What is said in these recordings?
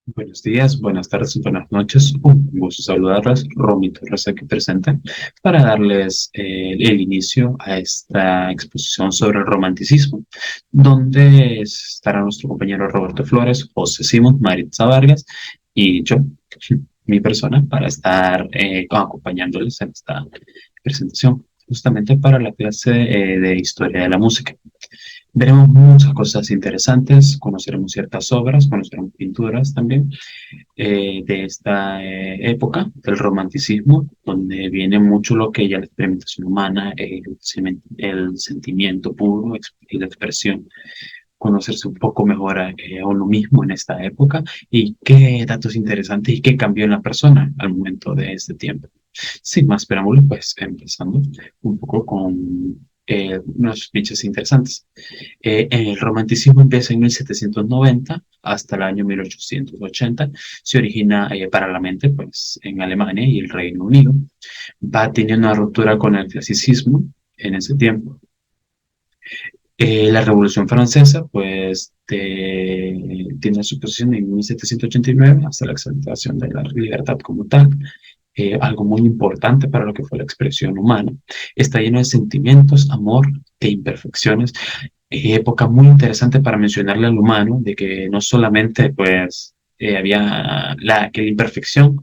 Buenos días, buenas tardes y buenas noches. Un gusto saludarles. Romy Torres aquí presente para darles el inicio a esta exposición sobre el romanticismo, donde estará nuestro compañero Roberto Flores, José Simón, Maritza Vargas y yo, mi persona, para estar acompañándoles en esta presentación, justamente para la clase de Historia de la Música. Veremos muchas cosas interesantes, conoceremos ciertas obras, conoceremos pinturas también de esta época, del romanticismo, donde viene mucho lo que ya la experimentación humana, el sentimiento puro y la expresión, conocerse un poco mejor a uno mismo en esta época y qué datos interesantes y qué cambió en la persona al momento de este tiempo. Sin más preámbulos, pues empezando un poco con unos fichas interesantes. El romanticismo empieza en 1790 hasta el año 1880. Se origina paralelamente pues, en Alemania y el Reino Unido. Va teniendo una ruptura con el clasicismo en ese tiempo. La Revolución Francesa, pues, tiene su posición en 1789 hasta la exaltación de la libertad como tal, algo muy importante para lo que fue la expresión humana. Está lleno de sentimientos, amor e imperfecciones. Época muy interesante para mencionarle al humano, de que no solamente, pues, había que la imperfección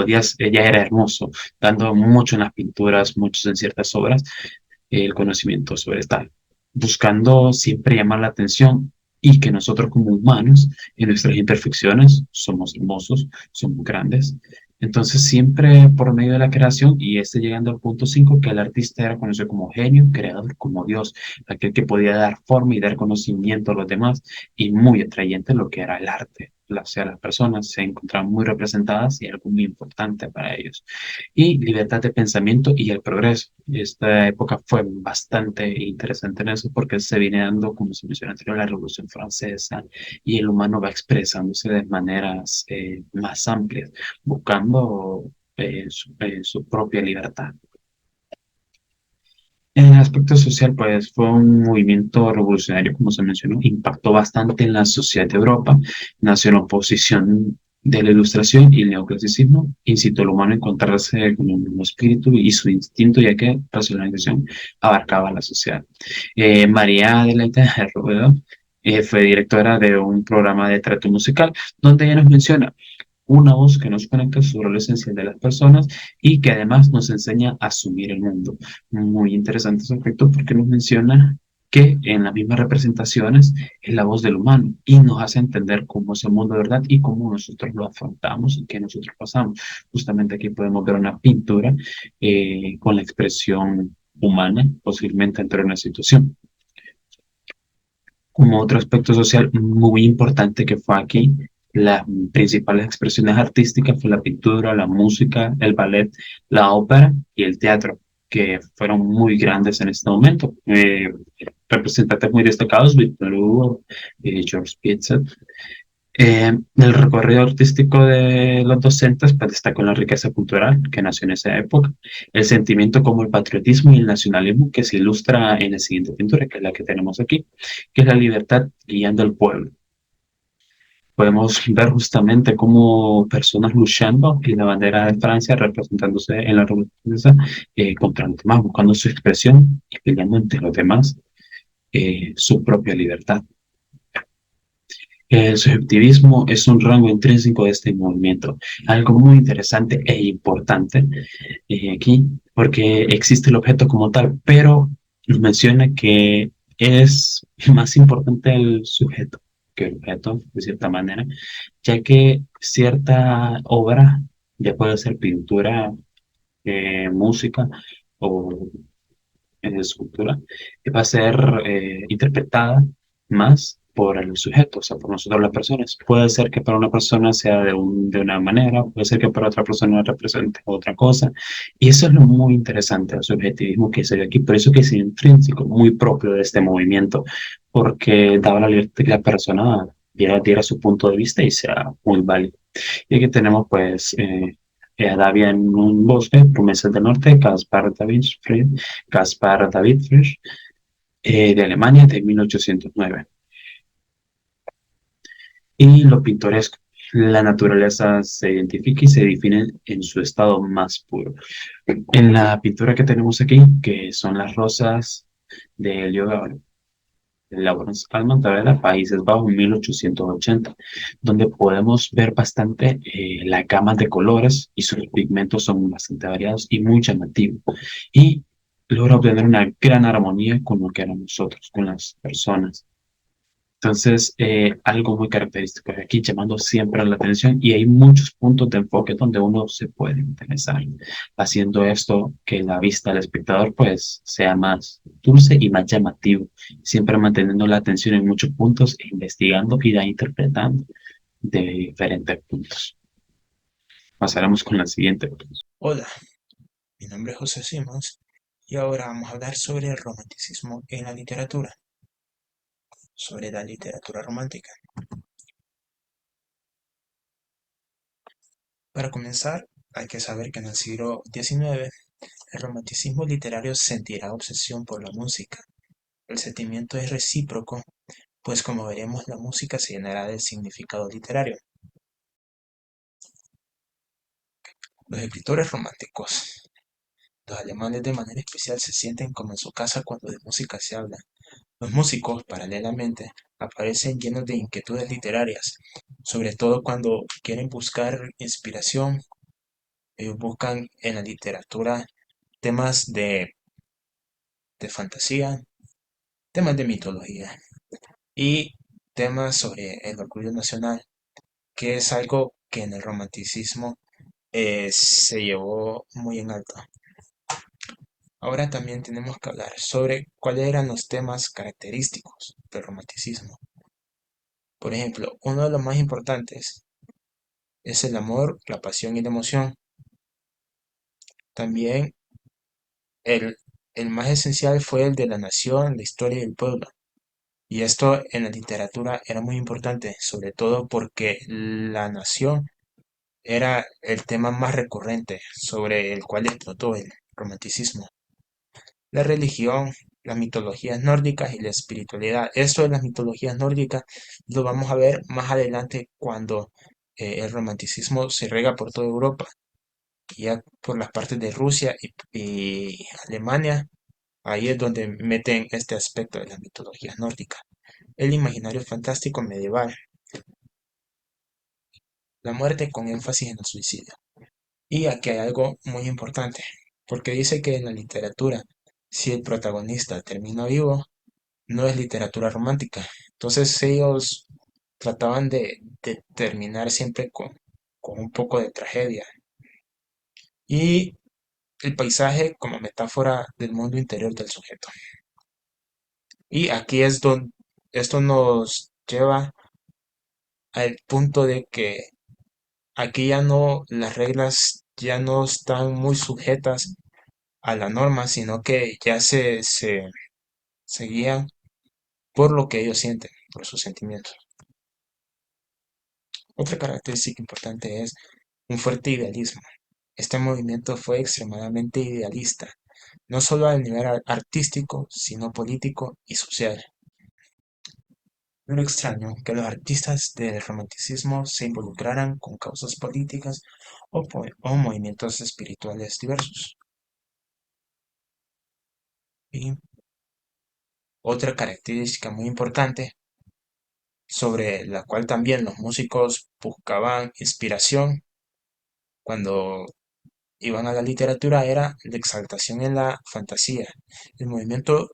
ya era hermoso, dando mucho en las pinturas, muchos en ciertas obras, el conocimiento sobre tal, buscando siempre llamar la atención y que nosotros como humanos, en nuestras imperfecciones, somos hermosos, somos grandes. Entonces siempre por medio de la creación, y llegando al punto 5 que el artista era conocido como genio, creador, como Dios, aquel que podía dar forma y dar conocimiento a los demás, y muy atrayente lo que era el arte. O sea, las personas se encontraban muy representadas y algo muy importante para ellos y libertad de pensamiento y el progreso. Esta época fue bastante interesante en eso porque se viene dando, como se mencionó anterior, la Revolución Francesa y el humano va expresándose de maneras más amplias, buscando su propia libertad. En el aspecto social, pues fue un movimiento revolucionario, como se mencionó, impactó bastante en la sociedad de Europa, nació en oposición de la Ilustración y el neoclasicismo, incitó al humano a encontrarse con un mismo espíritu y su instinto, ya que la racionalización abarcaba la sociedad. María Adelaida Ruedo fue directora de un programa de teatro musical, donde ella nos menciona una voz que nos conecta sobre lo esencial de las personas y que además nos enseña a asumir el mundo. Muy interesante ese aspecto porque nos menciona que en las mismas representaciones es la voz del humano y nos hace entender cómo es el mundo de verdad y cómo nosotros lo afrontamos y qué nosotros pasamos. Justamente aquí podemos ver una pintura con la expresión humana, posiblemente entre una situación. Como otro aspecto social muy importante que fue aquí, las principales expresiones artísticas fue la pintura, la música, el ballet, la ópera y el teatro, que fueron muy grandes en este momento. Representantes muy destacados, Victor Hugo, George Pizet. El recorrido artístico de los docentes pues, destacó la riqueza cultural que nació en esa época, el sentimiento como el patriotismo y el nacionalismo que se ilustra en la siguiente pintura, que es la que tenemos aquí, que es la libertad guiando al pueblo. Podemos ver justamente cómo personas luchando y la bandera de Francia representándose en la revolución contra los demás, buscando su expresión y peleando entre los demás su propia libertad. El subjetivismo es un rango intrínseco de este movimiento, algo muy interesante e importante aquí, porque existe el objeto como tal, pero nos menciona que es más importante el sujeto que el objeto, de cierta manera, ya que cierta obra, ya puede ser pintura, música o escultura, va a ser interpretada más por el sujeto, o sea, por nosotros las personas. Puede ser que para una persona sea de una manera, puede ser que para otra persona represente otra cosa. Y eso es lo muy interesante del subjetivismo que se ve aquí. Por eso que es intrínseco, muy propio de este movimiento, porque daba la libertad que la persona diera su punto de vista y sea muy válido. Y aquí tenemos pues Davia en un bosque, Promesas del Norte, Caspar David Frisch, de Alemania de 1809. Y lo pintoresco. La naturaleza se identifica y se define en su estado más puro. En la pintura que tenemos aquí, que son las rosas de Helio Gabriel, Laurens Almanzarela, Países Bajos, 1880, donde podemos ver bastante la gama de colores y sus pigmentos son bastante variados y muy llamativos. Y logra obtener una gran armonía con lo que éramos nosotros, con las personas. Entonces, algo muy característico de aquí, llamando siempre la atención, y hay muchos puntos de enfoque donde uno se puede interesar, haciendo esto que la vista del espectador pues sea más dulce y más llamativo, siempre manteniendo la atención en muchos puntos, e investigando y interpretando de diferentes puntos. Pasaremos con la siguiente. Hola, mi nombre es José Simons y ahora vamos a hablar sobre el romanticismo en la literatura, sobre la literatura romántica. Para comenzar, hay que saber que en el siglo XIX el romanticismo literario sentirá obsesión por la música. El sentimiento es recíproco, pues como veremos la música se llenará del significado literario. Los escritores románticos, los alemanes de manera especial se sienten como en su casa cuando de música se habla. Los músicos, paralelamente, aparecen llenos de inquietudes literarias, sobre todo cuando quieren buscar inspiración. Ellos buscan en la literatura temas de fantasía, temas de mitología y temas sobre el orgullo nacional, que es algo que en el romanticismo se llevó muy en alto. Ahora también tenemos que hablar sobre cuáles eran los temas característicos del romanticismo. Por ejemplo, uno de los más importantes es el amor, la pasión y la emoción. También el, el más esencial fue el de la nación, la historia y el pueblo. Y esto en la literatura era muy importante, sobre todo porque la nación era el tema más recurrente sobre el cual explotó el romanticismo. La religión, las mitologías nórdicas y la espiritualidad. Esto de las mitologías nórdicas lo vamos a ver más adelante cuando el romanticismo se rega por toda Europa. Ya por las partes de Rusia y Alemania, ahí es donde meten este aspecto de las mitologías nórdicas. El imaginario fantástico medieval, la muerte con énfasis en el suicidio. Y aquí hay algo muy importante, porque dice que en la literatura, si el protagonista termina vivo, no es literatura romántica. Entonces ellos trataban de terminar siempre con un poco de tragedia. Y el paisaje como metáfora del mundo interior del sujeto. Y aquí es donde esto nos lleva al punto de que aquí ya no, las reglas ya no están muy sujetas a la norma, sino que ya se guían por lo que ellos sienten, por sus sentimientos. Otra característica importante es un fuerte idealismo. Este movimiento fue extremadamente idealista, no solo a nivel artístico, sino político y social. No extraño que los artistas del romanticismo se involucraran con causas políticas o movimientos espirituales diversos. Y otra característica muy importante, sobre la cual también los músicos buscaban inspiración cuando iban a la literatura, era la exaltación en la fantasía. El movimiento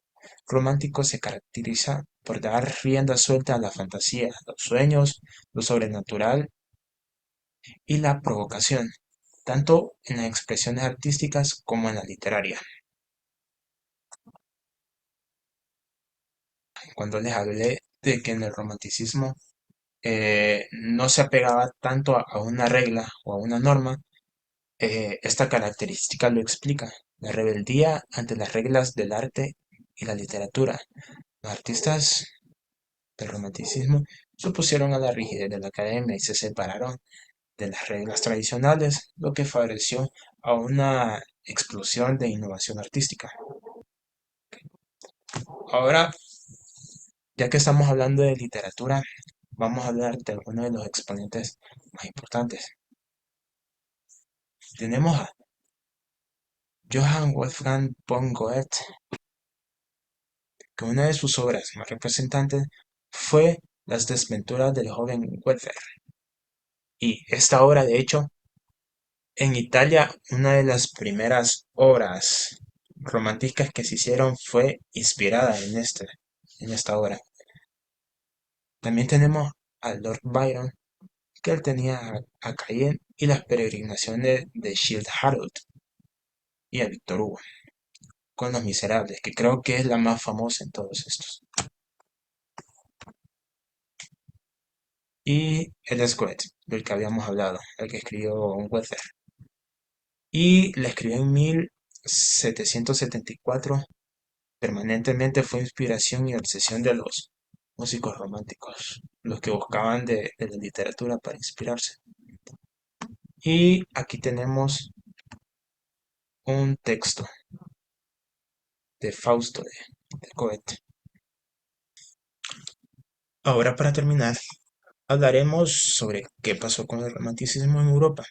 romántico se caracteriza por dar rienda suelta a la fantasía, los sueños, lo sobrenatural y la provocación, tanto en las expresiones artísticas como en la literaria. Cuando les hablé de que en el romanticismo no se apegaba tanto a una regla o a una norma, esta característica lo explica: la rebeldía ante las reglas del arte y la literatura. Los artistas del romanticismo se opusieron a la rigidez de la academia y se separaron de las reglas tradicionales, lo que favoreció a una explosión de innovación artística. Ahora, ya que estamos hablando de literatura, vamos a hablar de algunos de los exponentes más importantes. Tenemos a Johann Wolfgang von Goethe, que una de sus obras más representantes fue Las desventuras del joven Werther. Y esta obra, de hecho, en Italia, una de las primeras obras románticas que se hicieron fue inspirada en esta obra. También tenemos a Lord Byron, que él tenía a Caín y las peregrinaciones de Childe Harold, y a Victor Hugo, con Los Miserables, que creo que es la más famosa en todos estos. Y el Goethe, del que habíamos hablado, el que escribió Werther. Y la escribió en 1774. Permanentemente fue inspiración y obsesión de los músicos románticos, los que buscaban de la literatura para inspirarse. Y aquí tenemos un texto de Fausto de Goethe. Ahora, para terminar, hablaremos sobre qué pasó con el romanticismo en Europa.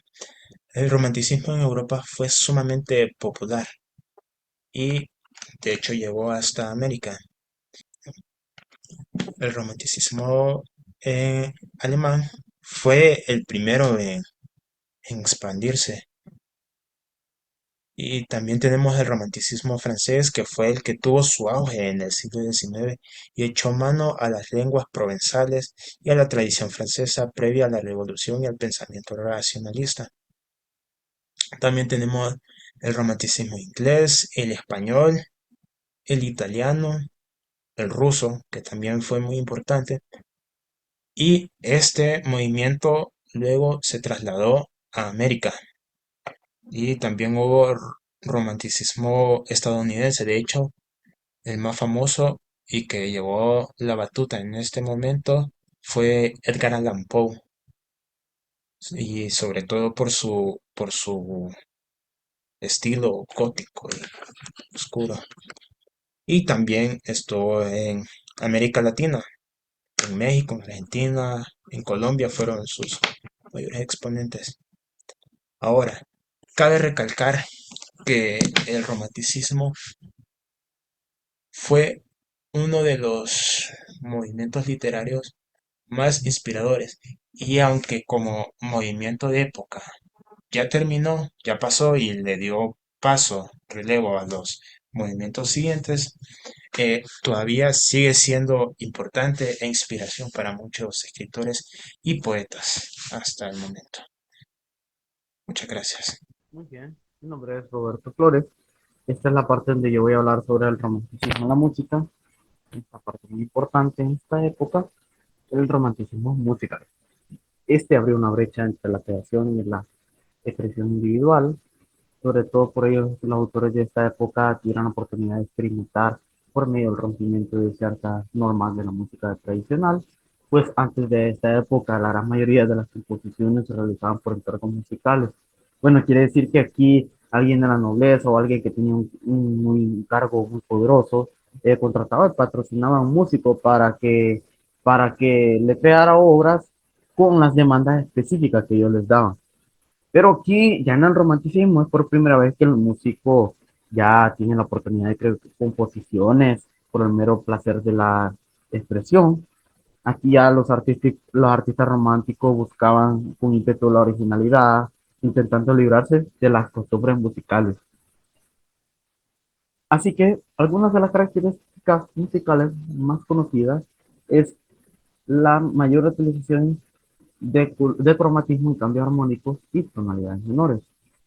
El romanticismo en Europa fue sumamente popular y de hecho llegó hasta América. El romanticismo alemán fue el primero en expandirse. Y también tenemos el romanticismo francés, que fue el que tuvo su auge en el siglo XIX y echó mano a las lenguas provenzales y a la tradición francesa previa a la Revolución y al pensamiento racionalista. También tenemos el romanticismo inglés, el español, el italiano, el ruso, que también fue muy importante, y este movimiento luego se trasladó a América. Y también hubo romanticismo estadounidense. De hecho, el más famoso y que llevó la batuta en este momento fue Edgar Allan Poe, y sobre todo por su estilo gótico y oscuro. Y también estuvo en América Latina, en México, en Argentina, en Colombia fueron sus mayores exponentes. Ahora, cabe recalcar que el romanticismo fue uno de los movimientos literarios más inspiradores, y aunque como movimiento de época ya terminó, ya pasó y le dio paso, relevo a los movimientos siguientes, todavía sigue siendo importante e inspiración para muchos escritores y poetas hasta el momento. Muchas gracias. Muy bien, mi nombre es Roberto Flores. Esta es la parte donde yo voy a hablar sobre el romanticismo en la música. Esta parte muy importante en esta época, el romanticismo musical. Este abrió una brecha entre la creación y la expresión individual. Sobre todo por ello, los autores de esta época tuvieron la oportunidad de experimentar por medio del rompimiento de ciertas normas de la música tradicional, pues antes de esta época la gran mayoría de las composiciones se realizaban por encargos musicales. Bueno, quiere decir que aquí alguien de la nobleza o alguien que tenía un cargo muy poderoso contrataba y patrocinaba a un músico para que le creara obras con las demandas específicas que ellos les daban. Pero aquí, ya en el romanticismo, es por primera vez que el músico ya tiene la oportunidad de crear composiciones por el mero placer de la expresión. Aquí ya los artistas románticos buscaban con ímpetu la originalidad, intentando librarse de las costumbres musicales. Así que algunas de las características musicales más conocidas es la mayor utilización de cromatismo y cambios armónicos y tonalidades menores.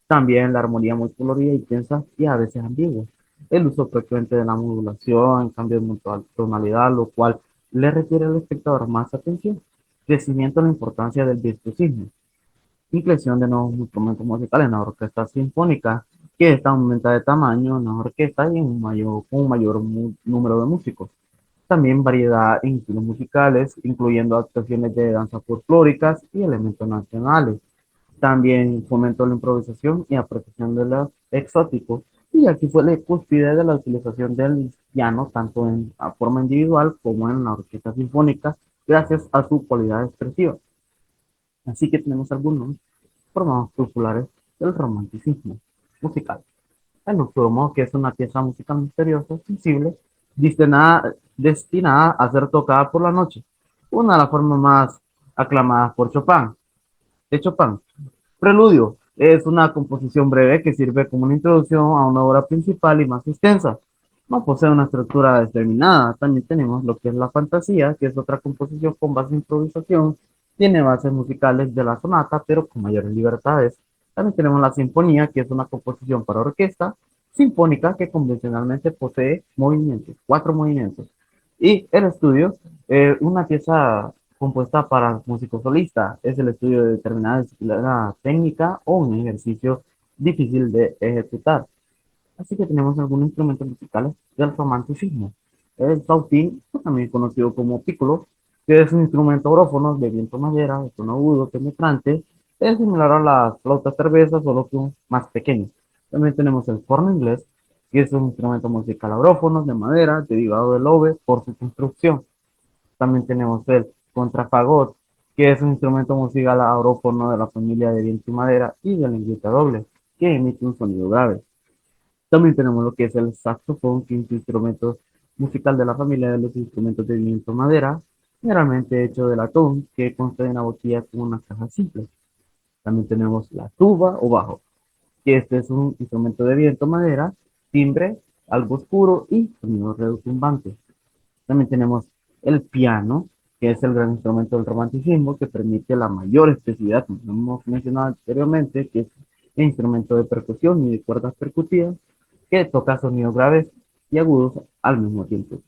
También la armonía muy colorida, intensa y a veces ambigua. El uso frecuente de la modulación, cambio de tonalidad, lo cual le requiere al espectador más atención. Crecimiento en la importancia del virtuosismo. Inclusión de nuevos instrumentos musicales en la orquesta sinfónica, que está aumenta de tamaño en la orquesta y en un mayor número de músicos. También variedad en estilos musicales, incluyendo actuaciones de danzas folclóricas y elementos nacionales. También fomentó la improvisación y apreciación de los exóticos. Y aquí fue la cúspide de la utilización del piano, tanto en forma individual como en la orquesta sinfónica, gracias a su cualidad expresiva. Así que tenemos algunos formatos populares del romanticismo musical. El nocturno, que es una pieza musical misteriosa, sensible, destinada a ser tocada por la noche. Una de las formas más aclamadas por Chopin. De Chopin. Preludio es una composición breve que sirve como una introducción a una obra principal y más extensa. No posee una estructura determinada. También tenemos lo que es la fantasía, que es otra composición con base en improvisación. Tiene bases musicales de la sonata, pero con mayores libertades. También tenemos la sinfonía, que es una composición para orquesta sinfónica que convencionalmente posee movimientos, cuatro movimientos. Y el estudio, una pieza compuesta para músico solista, es el estudio de determinada disciplina técnica o un ejercicio difícil de ejecutar. Así que tenemos algunos instrumentos musicales del romanticismo. El flautín, también conocido como pícolo, que es un instrumento orófono de viento madera, de tono agudo, penetrante, es similar a la flauta cerveza, solo que más pequeño. También tenemos el corno inglés, que es un instrumento musical aurófono de madera, derivado del oboe por su construcción. También tenemos el contrafagot, que es un instrumento musical aurófono de la familia de viento y madera y de lengüeta doble, que emite un sonido grave. También tenemos lo que es el saxofón, que es un instrumento musical de la familia de los instrumentos de viento madera, generalmente hecho de latón, que consta de una boquilla con una caja simple. También tenemos la tuba o bajo, que este es un instrumento de viento madera, timbre, algo oscuro y sonido retumbante. También tenemos el piano, que es el gran instrumento del romanticismo que permite la mayor expresividad, como hemos mencionado anteriormente, que es el instrumento de percusión y de cuerdas percutidas que toca sonidos graves y agudos al mismo tiempo.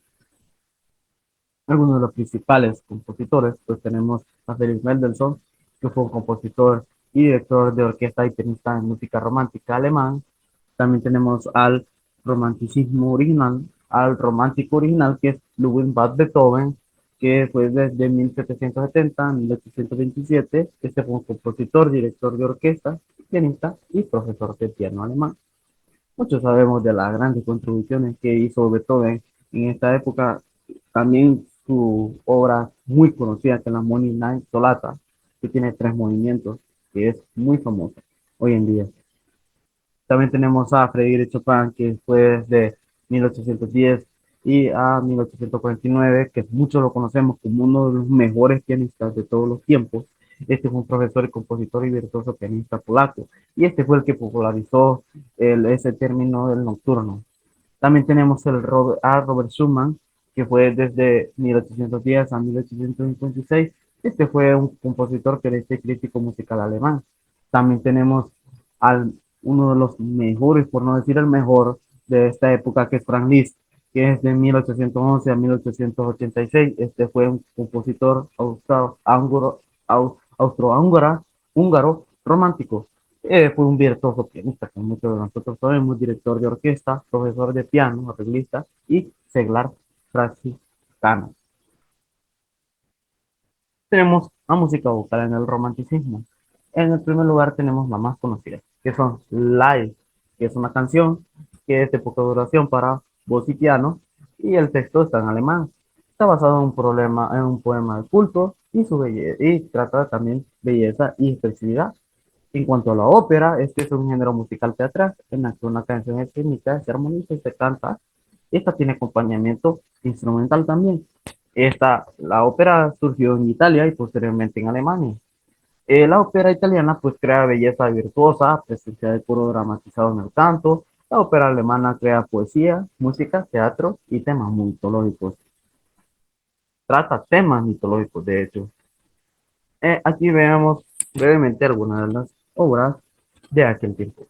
Algunos de los principales compositores, pues tenemos a Felix Mendelssohn, que fue un compositor y director de orquesta y pianista en música romántica alemán. También tenemos al romanticismo original, al romántico original, que es Ludwig van Beethoven, que fue desde 1770 a 1827. Este fue un compositor, director de orquesta, pianista y profesor de piano alemán. Muchos sabemos de las grandes contribuciones que hizo Beethoven en esta época. También su obra muy conocida, que es la Morning Night Sonata, que tiene tres movimientos, que es muy famosa hoy en día. También tenemos a Frédéric Chopin, que fue desde 1810 y a 1849, que muchos lo conocemos como uno de los mejores pianistas de todos los tiempos. Este fue un profesor y compositor y virtuoso pianista polaco, y este fue el que popularizó ese término del nocturno. También tenemos a Robert Schumann, que fue desde 1810 a 1856. Este fue un compositor, pianista y crítico musical alemán. También tenemos al uno de los mejores, por no decir el mejor, de esta época, que es Franz Liszt, que es de 1811 a 1886. Este fue un compositor húngaro romántico. Fue un virtuoso pianista, como muchos de nosotros sabemos, director de orquesta, profesor de piano, arreglista y seglar franciscano. Tenemos la música vocal en el romanticismo. En el primer lugar tenemos la más conocida, que son Live, que es una canción que es de poca duración para voz y piano, y el texto está en alemán. Está basado en un poema de culto y, y trata también belleza y expresividad. En cuanto a la ópera, este es un género musical teatral en la que una canción escénica se armoniza y se canta. Esta tiene acompañamiento instrumental también. La ópera surgió en Italia y posteriormente en Alemania. La ópera italiana pues crea belleza virtuosa, presencia de coro dramatizado en el canto. La ópera alemana crea poesía, música, teatro y temas mitológicos. Trata temas mitológicos, de hecho. Aquí vemos brevemente algunas de las obras de aquel tiempo.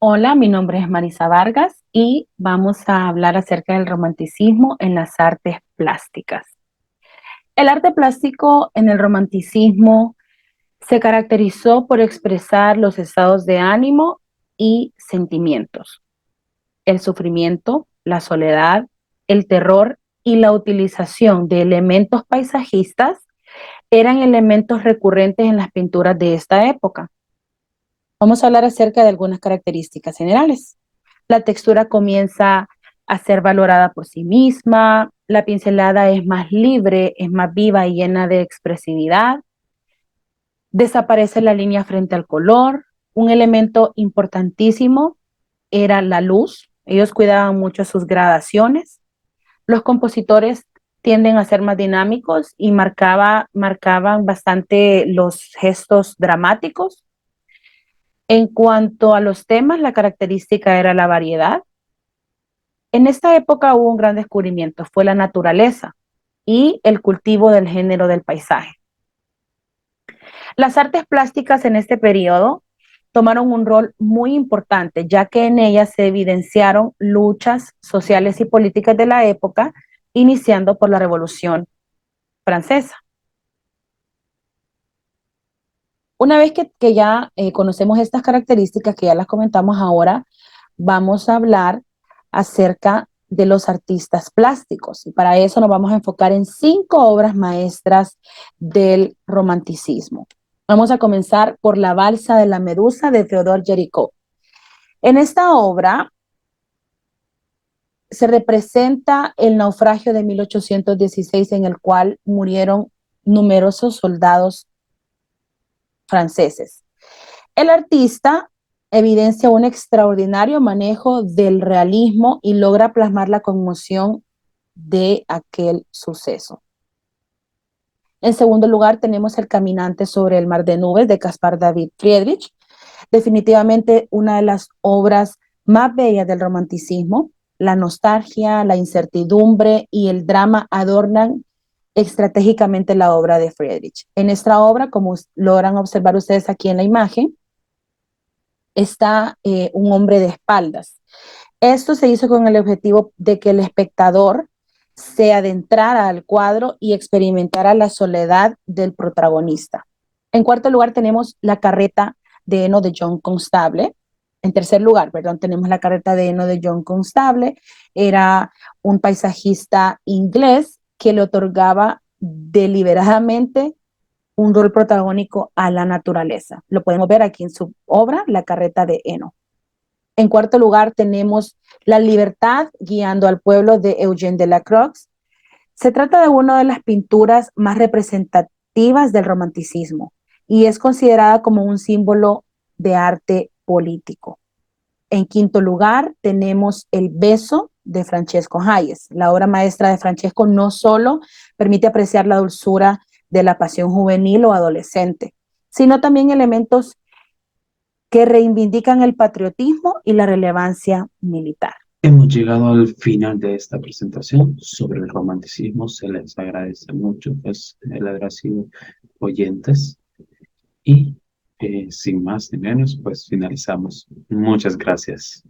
Hola, mi nombre es Marisa Vargas y vamos a hablar acerca del romanticismo en las artes plásticas. El arte plástico en el romanticismo se caracterizó por expresar los estados de ánimo y sentimientos, el sufrimiento, la soledad, el terror y la utilización de elementos paisajistas eran elementos recurrentes en las pinturas de esta época. Vamos a hablar acerca de algunas características generales. La textura comienza a ser valorada por sí misma, la pincelada es más libre, es más viva y llena de expresividad, desaparece la línea frente al color, un elemento importantísimo era la luz, ellos cuidaban mucho sus gradaciones, los compositores tienden a ser más dinámicos y marcaban bastante los gestos dramáticos. En cuanto a los temas, la característica era la variedad. En esta época hubo un gran descubrimiento, fue la naturaleza y el cultivo del género del paisaje. Las artes plásticas en este periodo tomaron un rol muy importante, ya que en ellas se evidenciaron luchas sociales y políticas de la época, iniciando por la Revolución Francesa. Una vez que ya conocemos estas características, que ya las comentamos ahora, vamos a hablar acerca de los artistas plásticos. Y para eso nos vamos a enfocar en 5 obras maestras del romanticismo. Vamos a comenzar por La Balsa de la Medusa de Theodore Géricault. En esta obra se representa el naufragio de 1816 en el cual murieron numerosos soldados franceses. El artista evidencia un extraordinario manejo del realismo y logra plasmar la conmoción de aquel suceso. En segundo lugar, tenemos El caminante sobre el mar de nubes de Caspar David Friedrich, definitivamente una de las obras más bellas del romanticismo. La nostalgia, la incertidumbre y el drama adornan estratégicamente la obra de Friedrich. En esta obra, como logran observar ustedes aquí en la imagen, está un hombre de espaldas. Esto se hizo con el objetivo de que el espectador se adentrara al cuadro y experimentara la soledad del protagonista. En cuarto lugar tenemos La carreta de heno de John Constable. En tercer lugar, perdón, tenemos La carreta de heno de John Constable. Era un paisajista inglés que le otorgaba deliberadamente un rol protagónico a la naturaleza. Lo podemos ver aquí en su obra, La carreta de heno. En cuarto lugar tenemos La libertad guiando al pueblo de Eugène Delacroix. Se trata de una de las pinturas más representativas del romanticismo y es considerada como un símbolo de arte político. En quinto lugar tenemos El beso de Francesco Hayez. La obra maestra de Francesco no solo permite apreciar la dulzura de la pasión juvenil o adolescente, sino también elementos que reivindican el patriotismo y la relevancia militar. Hemos llegado al final de esta presentación sobre el romanticismo. Se les agradece mucho pues, el haber sido oyentes y sin más ni menos, pues finalizamos. Muchas gracias.